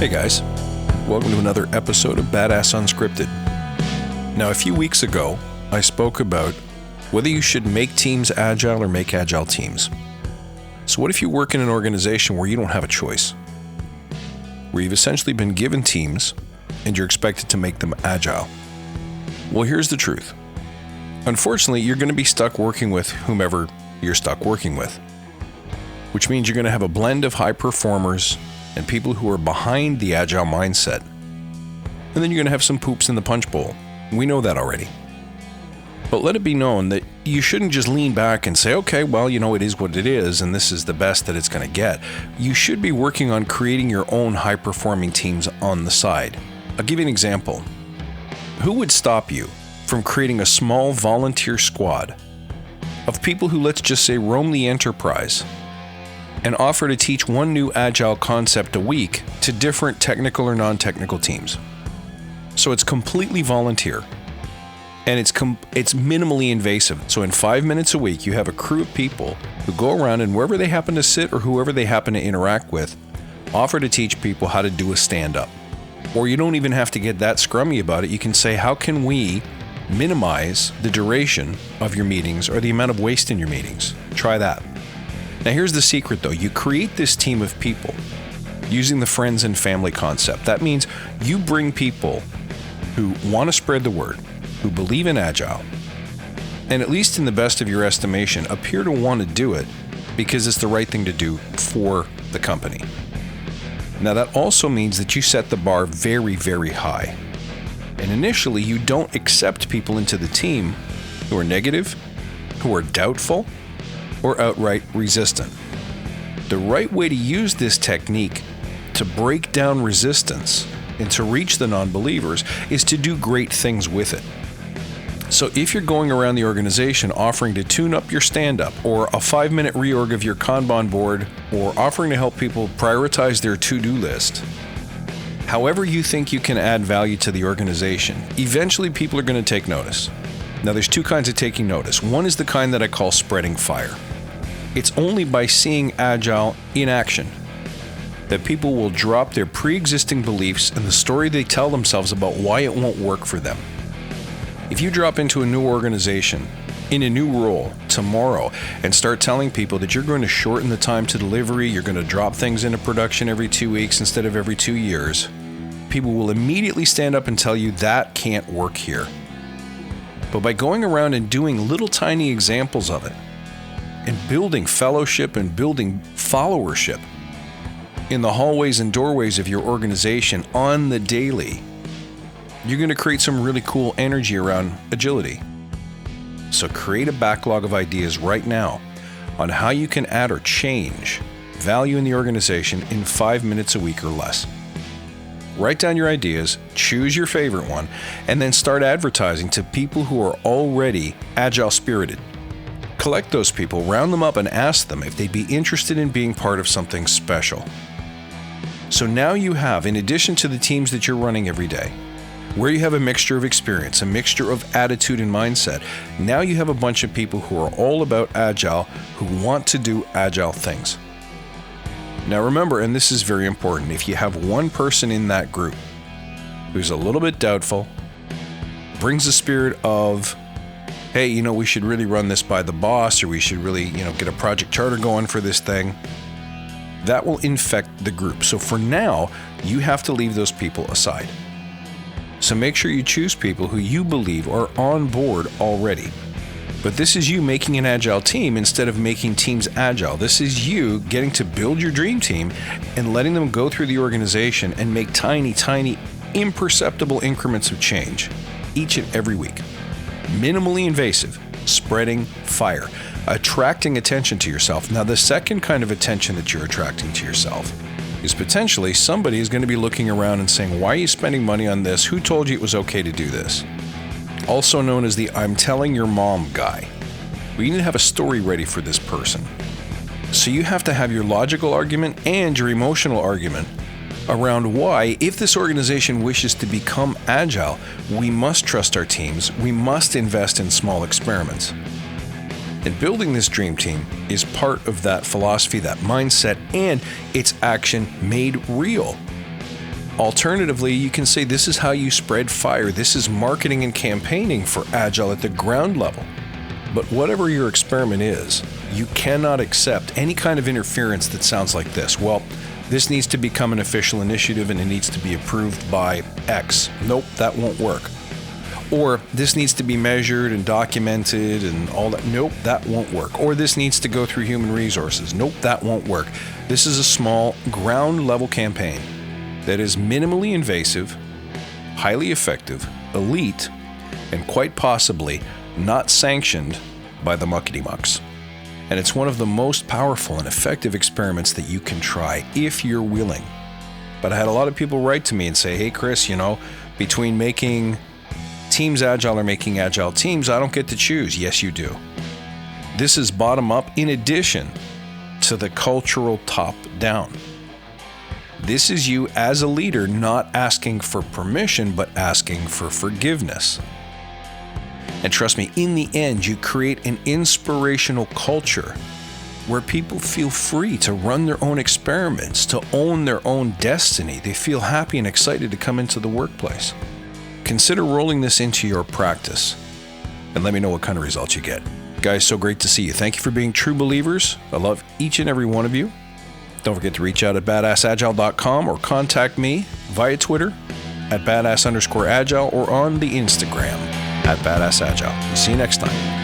Hey guys, welcome to another episode of Badass Unscripted. Now, a few weeks ago, I spoke about whether you should make teams agile or make agile teams. So what if you work in an organization where you don't have a choice? Where you've essentially been given teams and you're expected to make them agile? Well, here's the truth. Unfortunately, you're going to be stuck working with whomever you're stuck working with, which means you're going to have a blend of high performers and people who are behind the agile mindset. And then you're going to have some poops in the punch bowl. We know that already. But let it be known that you shouldn't just lean back and say, okay, well, it is what it is, and this is the best that it's going to get. You should be working on creating your own high-performing teams on the side. I'll give you an example. Who would stop you from creating a small volunteer squad of people who, let's just say, roam the enterprise and offer to teach one new agile concept a week to different technical or non-technical teams? So it's completely volunteer, and it's minimally invasive. So in 5 minutes a week, you have a crew of people who go around and wherever they happen to sit or whoever they happen to interact with, offer to teach people how to do a stand-up. Or you don't even have to get that scrummy about it. You can say, how can we minimize the duration of your meetings or the amount of waste in your meetings? Try that. Now here's the secret though. You create this team of people using the friends and family concept. That means you bring people who want to spread the word, who believe in Agile, and at least in the best of your estimation, appear to want to do it because it's the right thing to do for the company. Now that also means that you set the bar very, very high. And initially you don't accept people into the team who are negative, who are doubtful, or outright resistant. The right way to use this technique to break down resistance and to reach the non-believers is to do great things with it. So if you're going around the organization offering to tune up your stand-up or a 5-minute reorg of your Kanban board or offering to help people prioritize their to-do list, however you think you can add value to the organization, eventually people are going to take notice. Now there's two kinds of taking notice. One is the kind that I call spreading fire. It's only by seeing Agile in action that people will drop their pre-existing beliefs and the story they tell themselves about why it won't work for them. If you drop into a new organization, in a new role, tomorrow, and start telling people that you're going to shorten the time to delivery, you're going to drop things into production every 2 weeks instead of every 2 years, people will immediately stand up and tell you that can't work here. But by going around and doing little tiny examples of it, and building fellowship and building followership in the hallways and doorways of your organization on the daily, you're going to create some really cool energy around agility. So create a backlog of ideas right now on how you can add or change value in the organization in 5 minutes a week or less. Write down your ideas, choose your favorite one, and then start advertising to people who are already agile spirited. Collect those people, round them up, and ask them if they'd be interested in being part of something special. So now you have, in addition to the teams that you're running every day, where you have a mixture of experience, a mixture of attitude and mindset, now you have a bunch of people who are all about Agile, who want to do Agile things. Now remember, and this is very important, if you have one person in that group who's a little bit doubtful, brings the spirit of, hey, we should really run this by the boss, or we should really, get a project charter going for this thing, that will infect the group. So for now, you have to leave those people aside. So make sure you choose people who you believe are on board already. But this is you making an Agile team instead of making teams agile. This is you getting to build your dream team and letting them go through the organization and make tiny, tiny, imperceptible increments of change each and every week. Minimally invasive, spreading fire, attracting attention to yourself. Now, the second kind of attention that you're attracting to yourself is potentially somebody is going to be looking around and saying, why are you spending money on this? Who told you it was okay to do this? Also known as the I'm telling your mom guy. We need to have a story ready for this person. So you have to have your logical argument and your emotional argument around why, if this organization wishes to become agile, we must trust our teams, we must invest in small experiments. And building this dream team is part of that philosophy, that mindset, and its action made real. Alternatively, you can say this is how you spread fire. This is marketing and campaigning for Agile at the ground level. But whatever your experiment is, you cannot accept any kind of interference that sounds like this. Well, this needs to become an official initiative and it needs to be approved by X. Nope, that won't work. Or this needs to be measured and documented and all that. Nope, that won't work. Or this needs to go through human resources. Nope, that won't work. This is a small ground level campaign that is minimally invasive, highly effective, elite, and quite possibly not sanctioned by the muckety-mucks. And it's one of the most powerful and effective experiments that you can try if you're willing. But I had a lot of people write to me and say, hey Chris, between making teams agile or making agile teams, I don't get to choose. Yes, you do. This is bottom up in addition to the cultural top down. This is you as a leader not asking for permission, but asking for forgiveness. And trust me, in the end, you create an inspirational culture where people feel free to run their own experiments, to own their own destiny. They feel happy and excited to come into the workplace. Consider rolling this into your practice and let me know what kind of results you get. Guys, so great to see you. Thank you for being true believers. I love each and every one of you. Don't forget to reach out at badassagile.com or contact me via Twitter at badass_agile or on the Instagram at badassagile. See you next time.